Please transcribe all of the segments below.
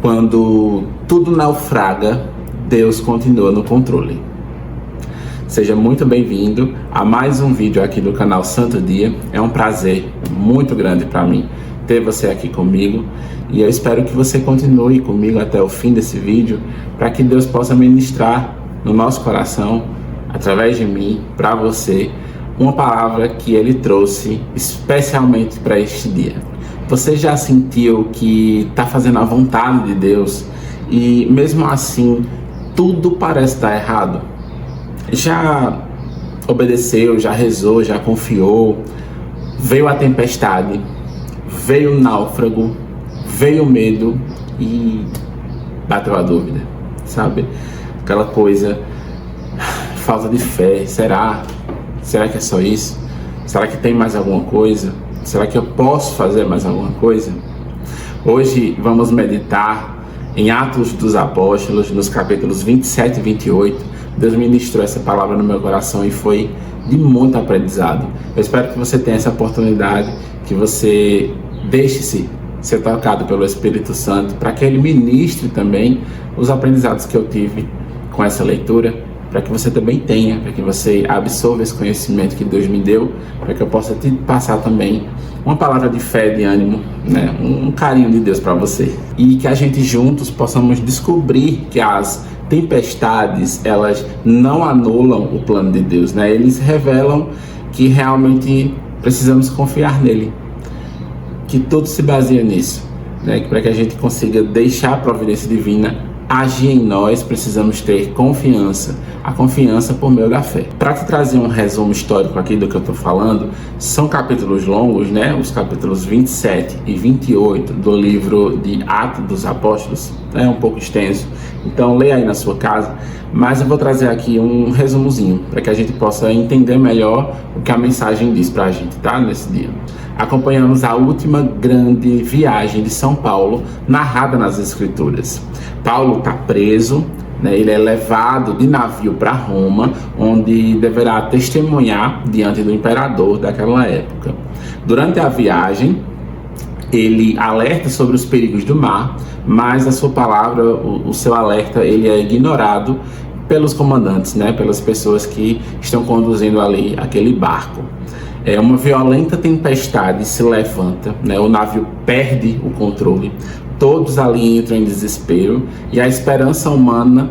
Quando tudo naufraga, Deus continua no controle. Seja muito bem-vindo a mais um vídeo aqui do canal Santo Dia. É um prazer muito grande para mim ter você aqui comigo e eu espero que você continue comigo até o fim desse vídeo para que Deus possa ministrar no nosso coração, através de mim, para você, uma palavra que Ele trouxe especialmente para este dia. Você já sentiu que está fazendo a vontade de Deus e mesmo assim tudo parece estar errado? Já obedeceu, já rezou, já confiou, veio a tempestade, veio o náufrago, veio o medo e bateu a dúvida, sabe? Aquela coisa, falta de fé, será? Será que é só isso? Será que tem mais alguma coisa? Será que eu posso fazer mais alguma coisa? Hoje vamos meditar em Atos dos Apóstolos, nos capítulos 27 e 28. Deus ministrou essa palavra no meu coração e foi de muito aprendizado. Eu espero que você tenha essa oportunidade, que você deixe-se ser tocado pelo Espírito Santo, para que Ele ministre também os aprendizados que eu tive com essa leitura, para que você também tenha, para que você absorva esse conhecimento que Deus me deu, para que eu possa te passar também uma palavra de fé, de ânimo, né? Um carinho de Deus para você. E que a gente juntos possamos descobrir que as tempestades, elas não anulam o plano de Deus, né? Eles revelam que realmente precisamos confiar nele, que tudo se baseia nisso, né? Para que a gente consiga deixar a providência divina agir em nós, precisamos ter confiança, a confiança por meio da fé. Para te trazer um resumo histórico aqui do que eu estou falando, são capítulos longos, né? Os capítulos 27 e 28 do livro de Atos dos Apóstolos, é um pouco extenso, então leia aí na sua casa, mas eu vou trazer aqui um resumozinho, para que a gente possa entender melhor o que a mensagem diz para a gente, tá? Nesse dia. Acompanhamos a última grande viagem de São Paulo, narrada nas Escrituras. Paulo está preso, né? Ele é levado de navio para Roma, onde deverá testemunhar diante do imperador daquela época. Durante a viagem, ele alerta sobre os perigos do mar, mas a sua palavra, o seu alerta, ele é ignorado pelos comandantes, né? Pelas pessoas que estão conduzindo ali aquele barco. Uma violenta tempestade se levanta, né? O navio perde o controle, todos ali entram em desespero e a esperança humana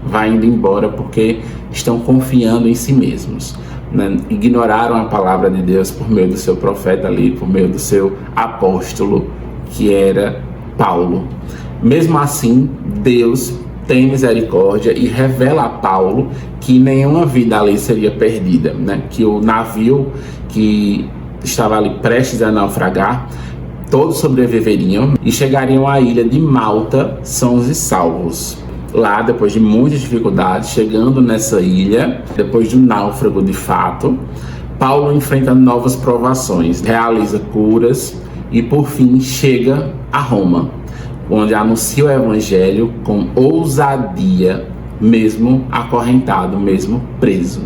vai indo embora porque estão confiando em si mesmos, né? Ignoraram a palavra de Deus por meio do seu profeta ali, por meio do seu apóstolo, que era Paulo. Mesmo assim, Deus tem misericórdia e revela a Paulo que nenhuma vida ali seria perdida, né? Que o navio que estava ali prestes a naufragar, todos sobreviveriam e chegariam à ilha de Malta sãos e salvos. Lá, depois de muitas dificuldades, chegando nessa ilha, depois do náufrago de fato, Paulo enfrenta novas provações, realiza curas e por fim chega a Roma, onde anuncia o evangelho com ousadia, mesmo acorrentado, mesmo preso.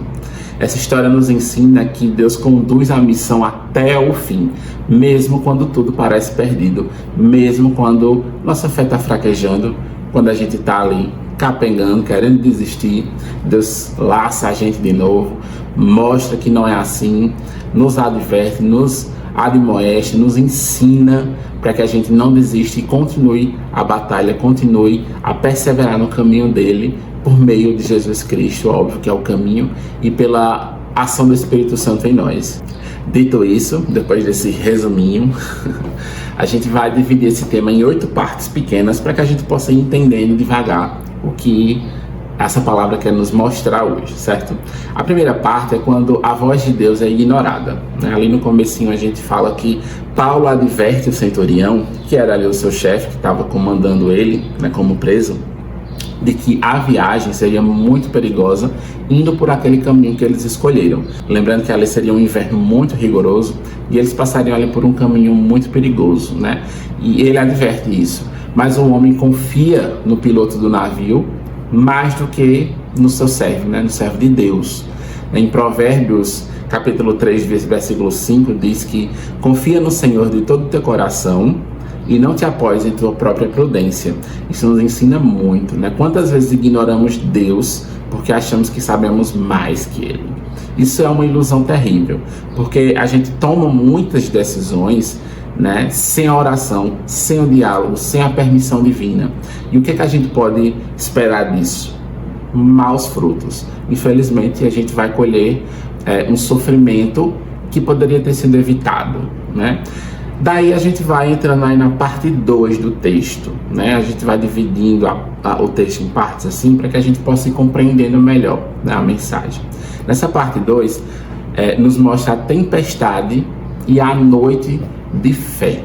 Essa história nos ensina que Deus conduz a missão até o fim, mesmo quando tudo parece perdido, mesmo quando nossa fé está fraquejando, quando a gente está ali capengando, querendo desistir. Deus laça a gente de novo, mostra que não é assim, nos adverte, nos admoeste, nos ensina para que a gente não desista e continue a batalha, continue a perseverar no caminho dele, por meio de Jesus Cristo, óbvio que é o caminho, e pela ação do Espírito Santo em nós. Dito isso, depois desse resuminho, a gente vai dividir esse tema em 8 partes pequenas para que a gente possa ir entendendo devagar o que essa palavra quer nos mostrar hoje, certo? A primeira parte é quando a voz de Deus é ignorada, né? Ali no comecinho a gente fala que Paulo adverte o centurião, que era ali o seu chefe, que estava comandando ele, né, como preso, de que a viagem seria muito perigosa indo por aquele caminho que eles escolheram. Lembrando que ali seria um inverno muito rigoroso e eles passariam ali por um caminho muito perigoso, né? E ele adverte isso. Mas o homem confia no piloto do navio mais do que no seu servo, né? No servo de Deus. Em Provérbios, capítulo 3, versículo 5, diz que confia no Senhor de todo o teu coração e não te apoies em tua própria prudência. Isso nos ensina muito, né? Quantas vezes ignoramos Deus porque achamos que sabemos mais que Ele? Isso é uma ilusão terrível, porque a gente toma muitas decisões, né, sem a oração, sem o diálogo, sem a permissão divina. E o que a gente pode esperar disso? Maus frutos. Infelizmente, a gente vai colher um sofrimento que poderia ter sido evitado, né? Daí a gente vai entrando aí na parte 2 do texto, né? A gente vai dividindo o texto em partes assim, para que a gente possa ir compreendendo melhor, né, a mensagem. Nessa parte 2, nos mostra a tempestade e a noite de fé.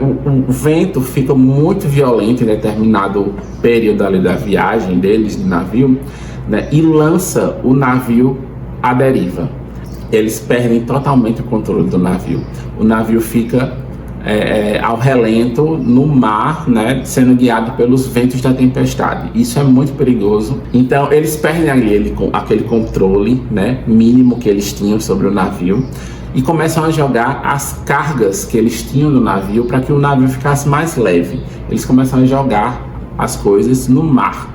O vento fica muito violento em determinado período ali da viagem deles de navio, né, e lança o navio à deriva. Eles perdem totalmente o controle do navio. O navio fica ao relento no mar, né, sendo guiado pelos ventos da tempestade. Isso é muito perigoso. Então eles perdem ali aquele controle, né, mínimo que eles tinham sobre o navio, e começam a jogar as cargas que eles tinham no navio para que o navio ficasse mais leve. Eles começam a jogar as coisas no mar,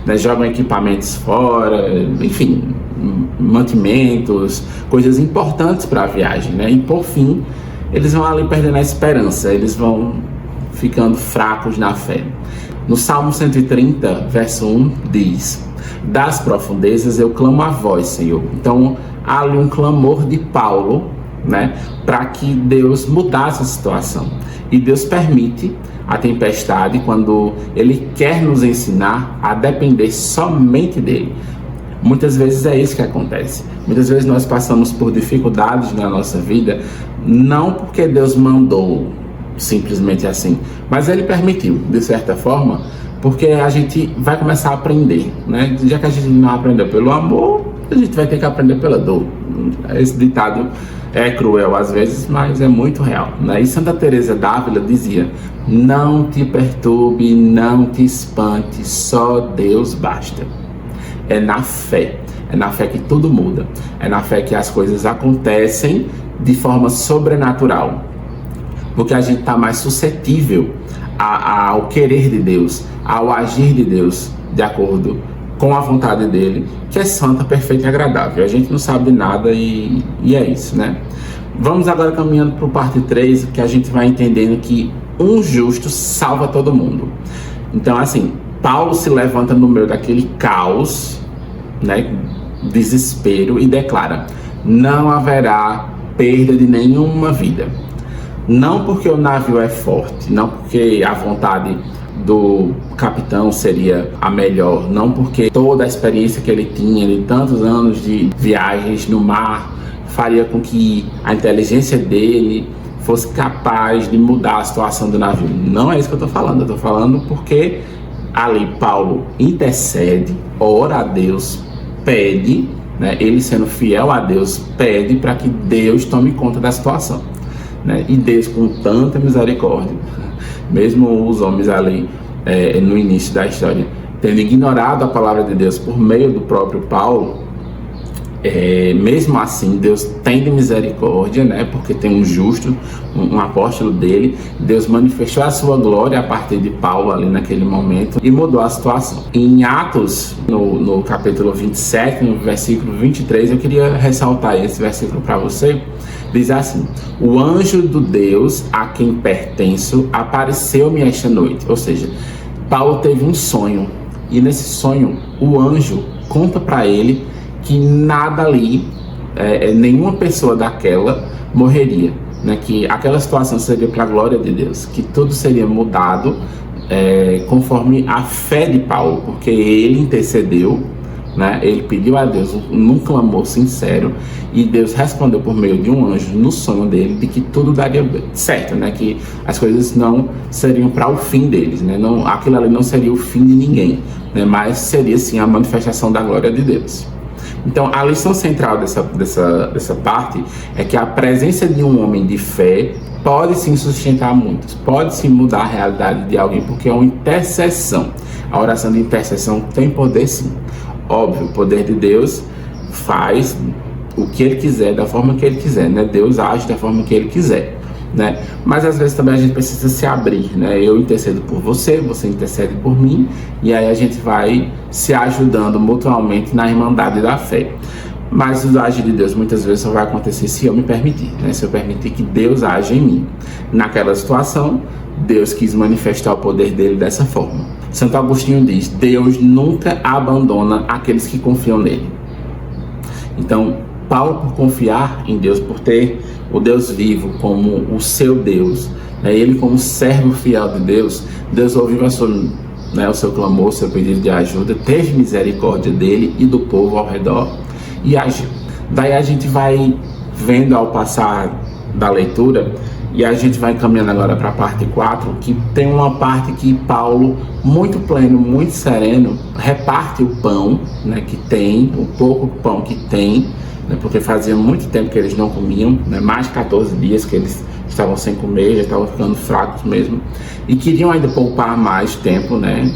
né? Jogam equipamentos fora, enfim, mantimentos, coisas importantes para a viagem, né? E por fim, eles vão ali perdendo a esperança, eles vão ficando fracos na fé. No Salmo 130, verso 1, diz: das profundezas eu clamo a vós, Senhor. Então, há ali um clamor de Paulo, né, para que Deus mudasse a situação. E Deus permite a tempestade quando Ele quer nos ensinar a depender somente dEle. Muitas vezes é isso que acontece. Muitas vezes nós passamos por dificuldades na nossa vida, não porque Deus mandou, simplesmente assim, mas Ele permitiu, de certa forma, porque a gente vai começar a aprender, né? Já que a gente não aprendeu pelo amor, a gente vai ter que aprender pela dor. Esse ditado é cruel às vezes, mas é muito real, né? E Santa Teresa d'Ávila dizia: não te perturbe, não te espante, só Deus basta. É na fé que tudo muda, é na fé que as coisas acontecem de forma sobrenatural, porque a gente está mais suscetível ao querer de Deus, ao agir de Deus, de acordo com a vontade dele, que é santa, perfeita e agradável. A gente não sabe de nada e é isso, né? Vamos agora caminhando para o parte 3, que a gente vai entendendo que um justo salva todo mundo. Então, assim, Paulo se levanta no meio daquele caos, né, desespero, e declara: não haverá perda de nenhuma vida. Não porque o navio é forte, não porque a vontade do capitão seria a melhor, não porque toda a experiência que ele tinha de tantos anos de viagens no mar faria com que a inteligência dele fosse capaz de mudar a situação do navio. Não é isso que eu estou falando. Eu estou falando porque ali Paulo intercede, ora a Deus, pede, né, ele sendo fiel a Deus, pede para que Deus tome conta da situação, né? E Deus, com tanta misericórdia, mesmo os homens ali no início da história tendo ignorado a palavra de Deus por meio do próprio Paulo, mesmo assim Deus tem de misericórdia, né? Porque tem um justo, um apóstolo dele. Deus manifestou a sua glória a partir de Paulo ali naquele momento e mudou a situação. Em Atos, no capítulo 27, no versículo 23, eu queria ressaltar esse versículo para você. Diz assim: o anjo do Deus a quem pertenço apareceu-me esta noite. Ou seja, Paulo teve um sonho, e nesse sonho o anjo conta para ele que nada ali, nenhuma pessoa daquela morreria, né? Que aquela situação seria para a glória de Deus, que tudo seria mudado conforme a fé de Paulo, porque ele intercedeu, né? Ele pediu a Deus num clamor sincero, e Deus respondeu por meio de um anjo no sonho dele de que tudo daria certo, né? Que as coisas não seriam para o fim deles, né? Não, aquilo ali não seria o fim de ninguém, né? Mas seria sim a manifestação da glória de Deus. Então, a lição central dessa parte é que a presença de um homem de fé pode sim sustentar muitos, pode sim mudar a realidade de alguém, porque é uma intercessão. A oração de intercessão tem poder sim. Óbvio, o poder de Deus faz o que Ele quiser, da forma que Ele quiser, né? Deus age da forma que Ele quiser. né? Mas às vezes também a gente precisa se abrir, né? Eu intercedo por você, você intercede por mim, e aí a gente vai se ajudando mutuamente na irmandade da fé. Mas o agir de Deus muitas vezes só vai acontecer se eu me permitir, né? Se eu permitir que Deus age em mim. Naquela situação, Deus quis manifestar o poder dele dessa forma. Santo Agostinho diz: Deus nunca abandona aqueles que confiam nele. Então, Paulo, por confiar em Deus, por ter o Deus vivo como o seu Deus, né? Ele como servo fiel de Deus, Deus ouviu o seu clamor, o seu pedido de ajuda, teve misericórdia dele e do povo ao redor e agiu. Daí a gente vai vendo ao passar da leitura, e a gente vai caminhando agora para a parte 4, que tem uma parte que Paulo, muito pleno, muito sereno, reparte o pão, né, que tem, o pouco pão que tem, né, porque fazia muito tempo que eles não comiam, né, mais de 14 dias que eles estavam sem comer, já estavam ficando fracos mesmo, e queriam ainda poupar mais tempo, né,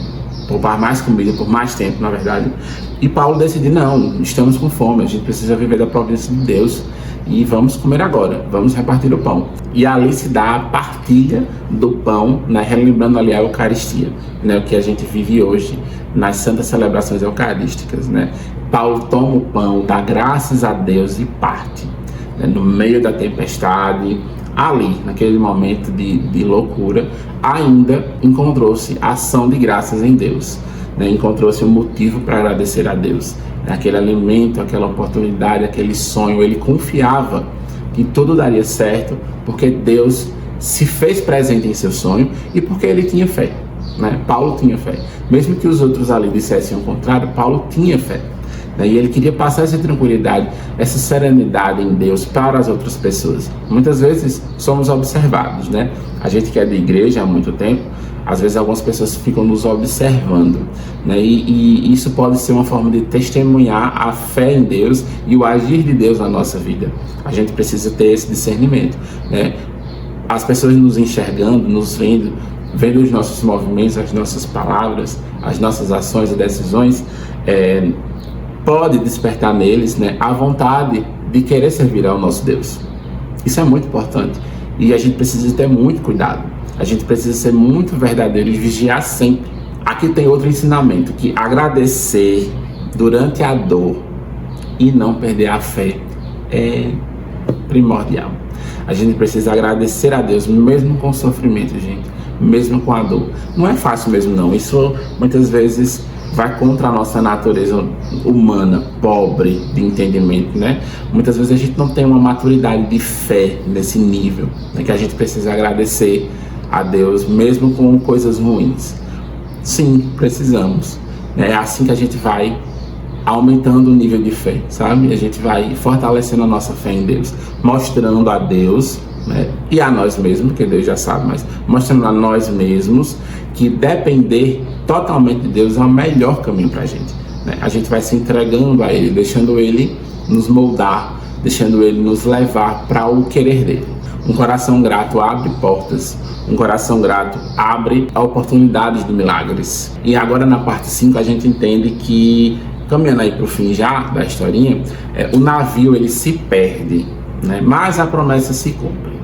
poupar mais comida por mais tempo, na verdade. E Paulo decidiu: não, estamos com fome, a gente precisa viver da providência de Deus e vamos comer agora, vamos repartir o pão. E ali se dá a partilha do pão, né, relembrando ali a Eucaristia, né, o que a gente vive hoje nas santas celebrações eucarísticas, né. Paulo toma o pão, dá graças a Deus e parte, né, no meio da tempestade. Ali, naquele momento de loucura, ainda encontrou-se ação de graças em Deus, né? Encontrou-se um motivo para agradecer a Deus, aquele alimento, aquela oportunidade, aquele sonho. Ele confiava que tudo daria certo, porque Deus se fez presente em seu sonho e porque ele tinha fé, né? Paulo tinha fé, mesmo que os outros ali dissessem o contrário, Paulo tinha fé. E ele queria passar essa tranquilidade, essa serenidade em Deus para as outras pessoas. Muitas vezes somos observados, né? A gente que é de igreja há muito tempo, às vezes algumas pessoas ficam nos observando, né? E isso pode ser uma forma de testemunhar a fé em Deus e o agir de Deus na nossa vida. A gente precisa ter esse discernimento, né? As pessoas nos enxergando, nos vendo os nossos movimentos, as nossas palavras, as nossas ações e decisões, pode despertar neles, né, a vontade de querer servir ao nosso Deus. Isso é muito importante e a gente precisa ter muito cuidado. A gente precisa ser muito verdadeiro e vigiar sempre. Aqui tem outro ensinamento, que agradecer durante a dor e não perder a fé é primordial. A gente precisa agradecer a Deus mesmo com o sofrimento, gente, mesmo com a dor. Não é fácil mesmo não, isso muitas vezes vai contra a nossa natureza humana, pobre de entendimento, né? Muitas vezes a gente não tem uma maturidade de fé nesse nível, né? Que a gente precisa agradecer a Deus, mesmo com coisas ruins. Sim, precisamos. É assim que a gente vai aumentando o nível de fé, sabe? A gente vai fortalecendo a nossa fé em Deus, mostrando a Deus, né, e a nós mesmos, porque Deus já sabe, mas mostrando a nós mesmos que depender totalmente de Deus é o melhor caminho para a gente, né? A gente vai se entregando a Ele, deixando Ele nos moldar, deixando Ele nos levar para o querer dele. Um coração grato abre portas, um coração grato abre oportunidades de milagres. E agora na parte 5 a gente entende que, caminhando aí para o fim já da historinha, o navio ele se perde, né? Mas a promessa se cumpre.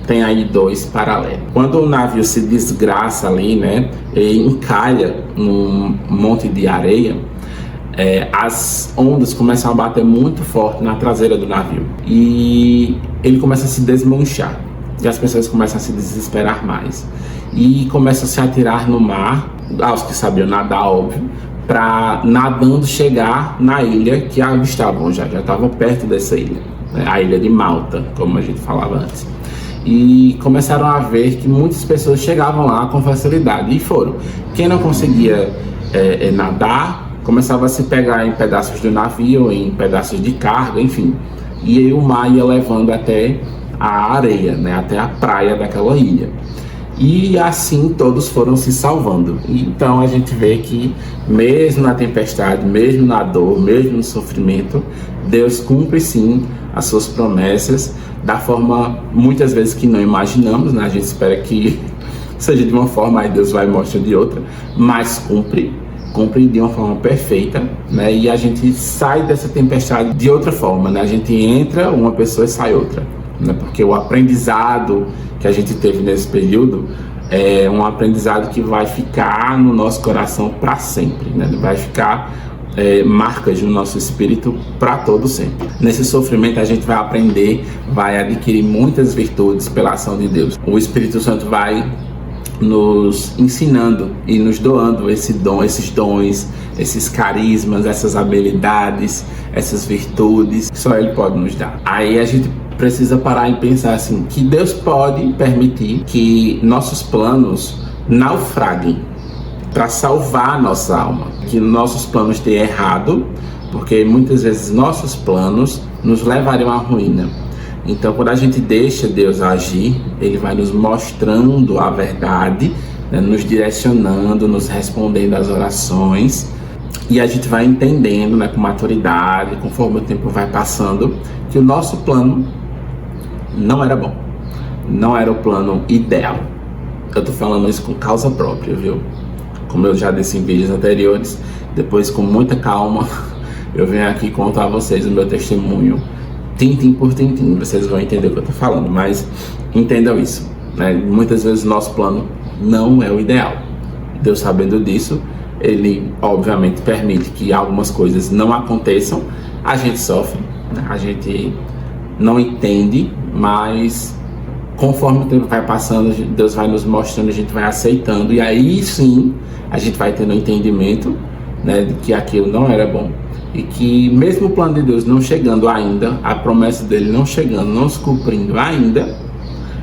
Tem aí dois paralelos. Quando o navio se desgraça ali, né, e encalha num monte de areia, as ondas começam a bater muito forte na traseira do navio e ele começa a se desmanchar e as pessoas começam a se desesperar mais e começam a se atirar no mar, aos que sabiam nadar, óbvio, para nadando chegar na ilha que avistavam, já estava perto dessa ilha, né, a ilha de Malta, como a gente falava antes. E começaram a ver que muitas pessoas chegavam lá com facilidade, e foram. Quem não conseguia nadar, começava a se pegar em pedaços do navio, em pedaços de carga, enfim. E aí o mar ia levando até a areia, né, até a praia daquela ilha. E assim todos foram se salvando. Então a gente vê que mesmo na tempestade, mesmo na dor, mesmo no sofrimento, Deus cumpre sim as suas promessas da forma muitas vezes que não imaginamos, né? A gente espera que seja de uma forma, aí Deus vai e mostra de outra, mas cumpre de uma forma perfeita, né? E a gente sai dessa tempestade de outra forma, né? A gente entra uma pessoa e sai outra, né? Porque o aprendizado que a gente teve nesse período é um aprendizado que vai ficar no nosso coração para sempre, né? Vai ficar marcas no nosso espírito para todo sempre. Nesse sofrimento a gente vai aprender, vai adquirir muitas virtudes pela ação de Deus. O Espírito Santo vai nos ensinando e nos doando esses dons, esses carismas, essas habilidades, essas virtudes que só Ele pode nos dar. Aí a gente precisa parar e pensar assim, que Deus pode permitir que nossos planos naufraguem para salvar a nossa alma, que nossos planos tenham errado, porque muitas vezes nossos planos nos levariam à ruína. Então, quando a gente deixa Deus agir, Ele vai nos mostrando a verdade, né, nos direcionando, nos respondendo às orações, e a gente vai entendendo, né, com maturidade, conforme o tempo vai passando, que o nosso plano não era bom, não era o plano ideal. Eu tô falando isso com causa própria, viu? Como eu já disse em vídeos anteriores, depois com muita calma, eu venho aqui contar a vocês o meu testemunho, tintim por tintim, vocês vão entender o que eu tô falando, mas entendam isso, né? Muitas vezes o nosso plano não é o ideal. Deus, sabendo disso, Ele obviamente permite que algumas coisas não aconteçam, a gente sofre, né? A gente não entende, mas conforme o tempo vai passando, Deus vai nos mostrando, a gente vai aceitando, e aí sim a gente vai tendo entendimento, né, de que aquilo não era bom, e que mesmo o plano de Deus não chegando ainda, a promessa dele não chegando, não se cumprindo ainda,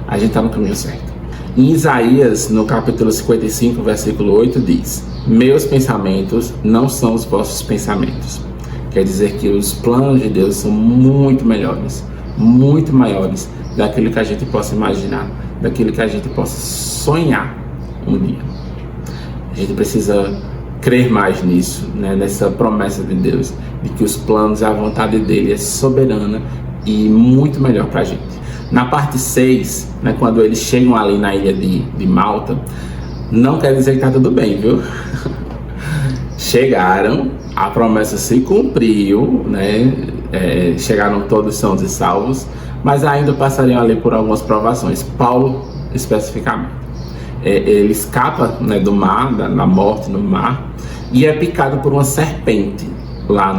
a gente está no caminho certo. Em Isaías, no capítulo 55, versículo 8, diz: meus pensamentos não são os vossos pensamentos. Quer dizer que os planos de Deus são muito melhores, muito maiores daquilo que a gente possa imaginar, daquilo que a gente possa sonhar um dia. A gente precisa crer mais nisso, né, nessa promessa de Deus, de que os planos e a vontade dele é soberana e muito melhor para a gente. Na parte 6, né, quando eles chegam ali na ilha de Malta, não quer dizer que está tudo bem, viu? Chegaram, a promessa se cumpriu, né? Chegaram todos sãos e salvos, mas ainda passariam ali por algumas provações. Paulo, especificamente, ele escapa, né, do mar, da morte no mar, e é picado por uma serpente lá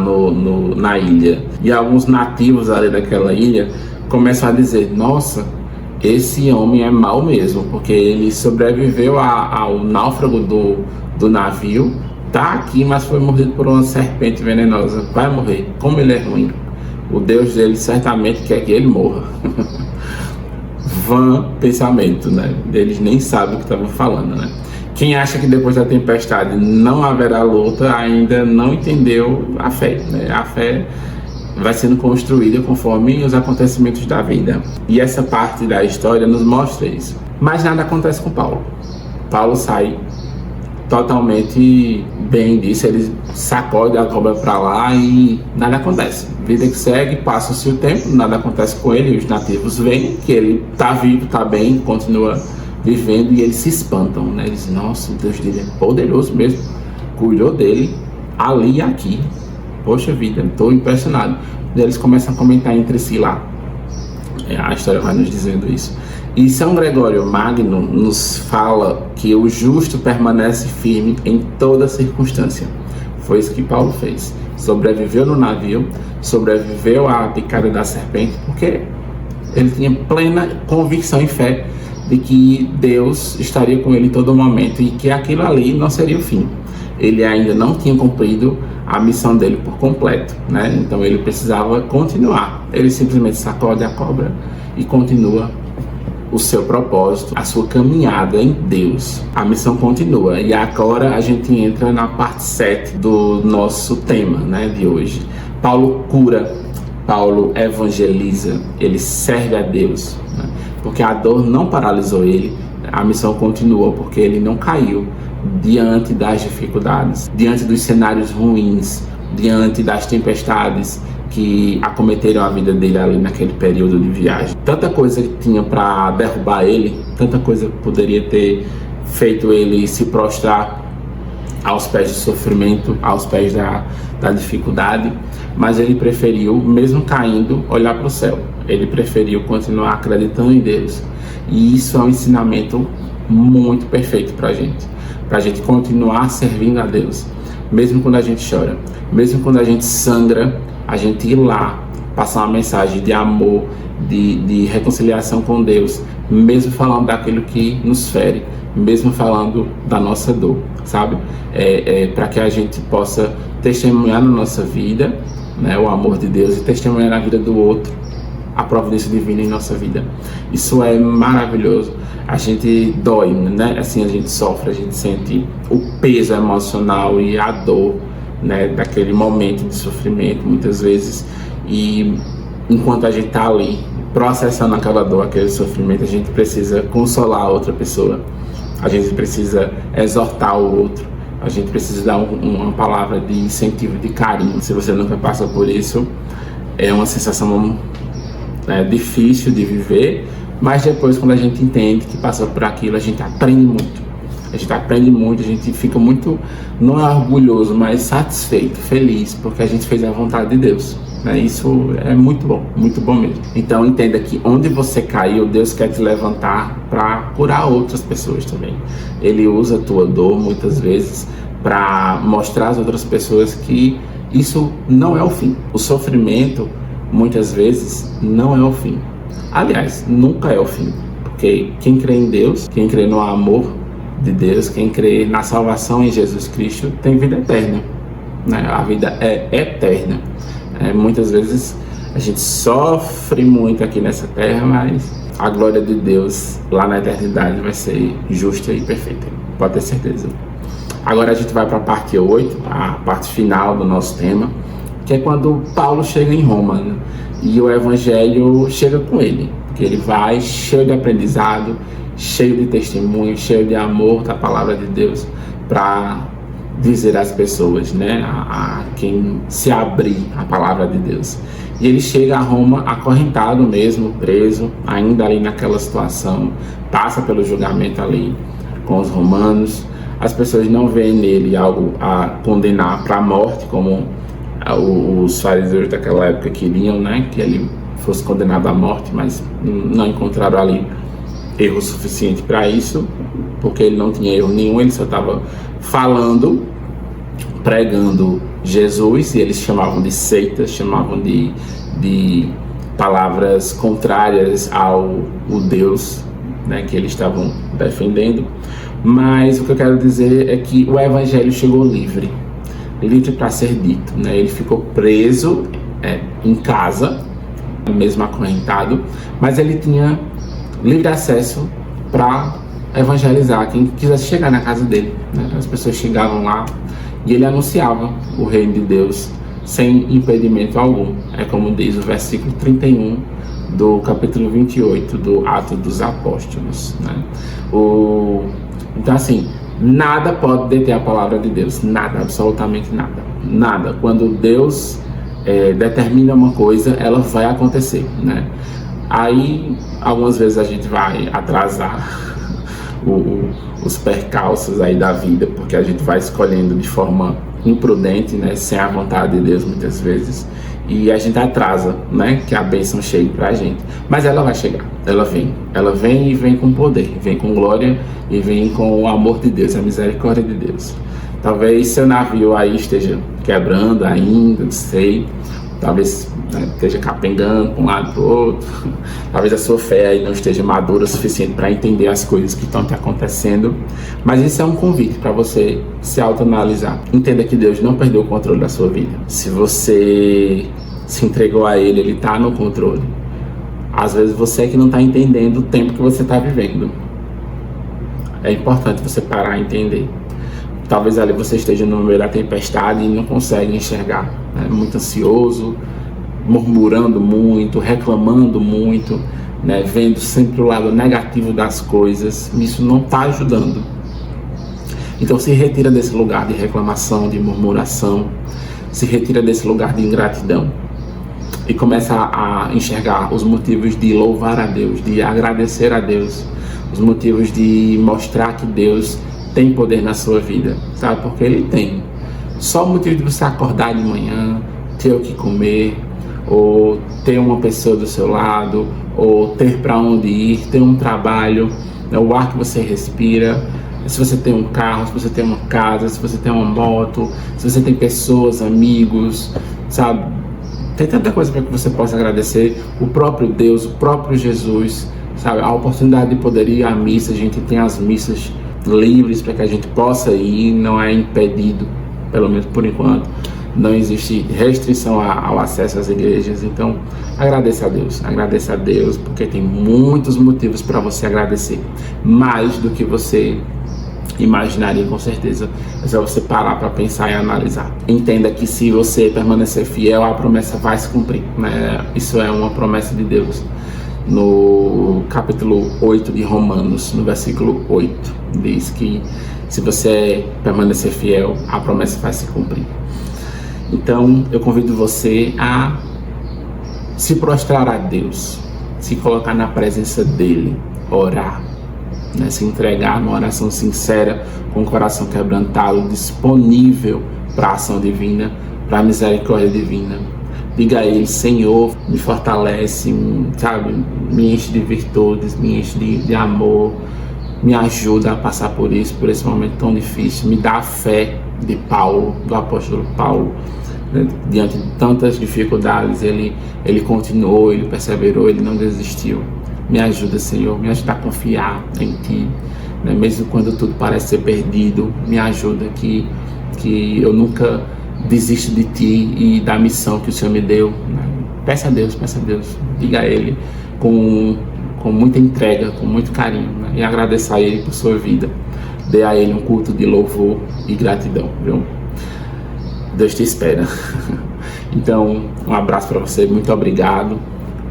na ilha. E alguns nativos ali daquela ilha começam a dizer: nossa, esse homem é mau mesmo, porque ele sobreviveu ao náufrago do navio, tá aqui, mas foi mordido por uma serpente venenosa, vai morrer. Como ele é ruim, o Deus dele certamente quer que ele morra. Vã pensamento, né? Eles nem sabem o que estavam falando, né? Quem acha que depois da tempestade não haverá luta ainda não entendeu a fé, né? A fé vai sendo construída conforme os acontecimentos da vida. E essa parte da história nos mostra isso. Mas nada acontece com Paulo. Paulo sai totalmente bem disso, ele sacode a cobra para lá e nada acontece. Vida que segue, passa-se o tempo, nada acontece com ele, os nativos veem que ele tá vivo, tá bem, continua vivendo, e eles se espantam, né? Eles dizem: nossa, o Deus dele é poderoso mesmo, cuidou dele ali e aqui. Poxa vida, estou impressionado. E eles começam a comentar entre si lá. A história vai nos dizendo isso. E São Gregório Magno nos fala que o justo permanece firme em toda circunstância. Foi isso que Paulo fez. Sobreviveu no navio, sobreviveu à picada da serpente, porque ele tinha plena convicção e fé de que Deus estaria com ele em todo momento e que aquilo ali não seria o fim. Ele ainda não tinha cumprido a missão dele por completo, né? Então ele precisava continuar. Ele simplesmente sacode a cobra e continua o seu propósito, a sua caminhada em Deus. A missão continua. E agora a gente entra na parte 7 do nosso tema, né, de hoje. Paulo cura, Paulo evangeliza, ele serve a Deus, né? Porque a dor não paralisou ele, a missão continuou porque ele não caiu diante das dificuldades, diante dos cenários ruins, diante das tempestades que acometeram a vida dele ali naquele período de viagem. Tanta coisa que tinha para derrubar ele, tanta coisa que poderia ter feito ele se prostrar aos pés do sofrimento, aos pés da dificuldade, mas ele preferiu, mesmo caindo, olhar para o céu. Ele preferiu continuar acreditando em Deus. E isso é um ensinamento muito perfeito para a gente continuar servindo a Deus, mesmo quando a gente chora, mesmo quando a gente sangra, a gente ir lá, passar uma mensagem de amor, de reconciliação com Deus, mesmo falando daquilo que nos fere, mesmo falando da nossa dor, sabe? Para que a gente possa testemunhar na nossa vida, né, o amor de Deus, e testemunhar na vida do outro a providência divina em nossa vida. Isso é maravilhoso. A gente dói, né? Assim, a gente sofre, a gente sente o peso emocional e a dor, né, daquele momento de sofrimento, muitas vezes. E enquanto a gente está ali processando aquela dor, aquele sofrimento, a gente precisa consolar a outra pessoa, a gente precisa exortar o outro, a gente precisa dar uma palavra de incentivo, de carinho. Se você nunca passa por isso, é uma sensação difícil de viver, mas depois, quando a gente entende que passa por aquilo, a gente aprende muito. A gente fica muito, não é orgulhoso, mas satisfeito, feliz, porque a gente fez a vontade de Deus. Isso é muito bom mesmo. Então entenda que onde você caiu, Deus quer te levantar para curar outras pessoas também. Ele usa a tua dor muitas vezes para mostrar às outras pessoas que isso não é o fim. O sofrimento muitas vezes não é o fim. Aliás, nunca é o fim, porque quem crê em Deus, quem crê no amor de Deus, quem crê na salvação em Jesus Cristo, tem vida eterna, né? A vida é eterna. Muitas vezes a gente sofre muito aqui nessa terra, mas a glória de Deus lá na eternidade vai ser justa e perfeita, pode ter certeza. Agora a gente vai para a parte 8, a parte final do nosso tema, que é quando Paulo chega em Roma, né? E o evangelho chega com ele, que ele vai cheio de aprendizado, cheio de testemunho, cheio de amor da palavra de Deus, para dizer às pessoas, né, a quem se abrir a palavra de Deus. E ele chega a Roma acorrentado mesmo, preso, ainda ali naquela situação, passa pelo julgamento ali com os romanos. As pessoas não veem nele algo a condenar para a morte, como os fariseus daquela época queriam, né, que ele fosse condenado à morte, mas não encontraram ali erro suficiente para isso, porque ele não tinha erro nenhum, ele só estava falando, pregando Jesus, e eles chamavam de seitas, chamavam de palavras contrárias ao Deus, né, que eles estavam defendendo. Mas o que eu quero dizer é que o evangelho chegou livre para ser dito, né? Ele ficou preso em casa, mesmo acorrentado, mas ele tinha livre acesso para evangelizar quem quisesse chegar na casa dele, né? As pessoas chegavam lá e ele anunciava o reino de Deus sem impedimento algum. É como diz o versículo 31 do capítulo 28 do Atos dos Apóstolos, né? Então assim, nada pode deter a palavra de Deus, nada, absolutamente nada. Quando Deus determina uma coisa, ela vai acontecer, né? Aí, algumas vezes a gente vai atrasar os percalços aí da vida, porque a gente vai escolhendo de forma imprudente, né? Sem a vontade de Deus muitas vezes, e a gente atrasa, né? Que a bênção chegue pra gente. Mas ela vai chegar, ela vem e vem com poder, vem com glória e vem com o amor de Deus, a misericórdia de Deus. Talvez seu navio aí esteja quebrando ainda, não sei, talvez esteja capengando para um lado para o outro, talvez a sua fé aí não esteja madura o suficiente para entender as coisas que estão te acontecendo, mas isso é um convite para você se autoanalisar. Entenda que Deus não perdeu o controle da sua vida. Se você se entregou a Ele, Ele está no controle. Às vezes você é que não está entendendo o tempo que você está vivendo. É importante você parar e entender. Talvez ali você esteja no meio da tempestade e não consegue enxergar, né? Muito ansioso, murmurando muito, reclamando muito, né? Vendo sempre o lado negativo das coisas. Isso não está ajudando. Então se retira desse lugar de reclamação, de murmuração, se retira desse lugar de ingratidão e começa a enxergar os motivos de louvar a Deus, de agradecer a Deus, os motivos de mostrar que Deus tem poder na sua vida, sabe? Porque Ele tem. Só o motivo de você acordar de manhã, ter o que comer, ou ter uma pessoa do seu lado, ou ter para onde ir, ter um trabalho, né, o ar que você respira, se você tem um carro, se você tem uma casa, se você tem uma moto, se você tem pessoas, amigos, sabe? Tem tanta coisa para que você possa agradecer. O próprio Deus, o próprio Jesus, sabe? A oportunidade de poder ir à missa, a gente tem as missas livres para que a gente possa ir, não é impedido, pelo menos por enquanto. Não existe restrição ao acesso às igrejas, então agradeça a Deus, porque tem muitos motivos para você agradecer, mais do que você imaginaria, com certeza. É só você parar para pensar e analisar. Entenda que se você permanecer fiel, a promessa vai se cumprir, né? Isso é uma promessa de Deus. No capítulo 8 de Romanos, no versículo 8, diz que se você permanecer fiel, a promessa vai se cumprir. Então, eu convido você a se prostrar a Deus, se colocar na presença dEle, orar, né? Se entregar numa oração sincera, com o coração quebrantado, disponível para a ação divina, para a misericórdia divina. Diga a Ele: Senhor, me fortalece, sabe? Me enche de virtudes, me enche de amor, me ajuda a passar por esse momento tão difícil. Me dá a fé de Paulo, do apóstolo Paulo, né? Diante de tantas dificuldades, ele continuou, ele perseverou, ele não desistiu. Me ajuda, Senhor, me ajuda a confiar em Ti, né? Mesmo quando tudo parece ser perdido, me ajuda que eu nunca desisto de Ti e da missão que o Senhor me deu, né? Peça a Deus, diga a Ele com muita entrega, com muito carinho, né? E agradeça a Ele por sua vida. Dê a Ele um culto de louvor e gratidão, viu? Deus te espera. Então, um abraço para você, muito obrigado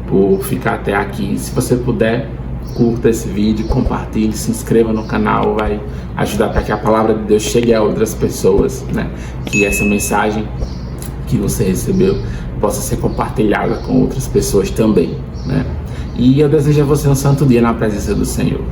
por ficar até aqui. Se você puder, curta esse vídeo, compartilhe, se inscreva no canal, vai ajudar para que a palavra de Deus chegue a outras pessoas, né? Que essa mensagem que você recebeu possa ser compartilhada com outras pessoas também, né? E eu desejo a você um santo dia na presença do Senhor.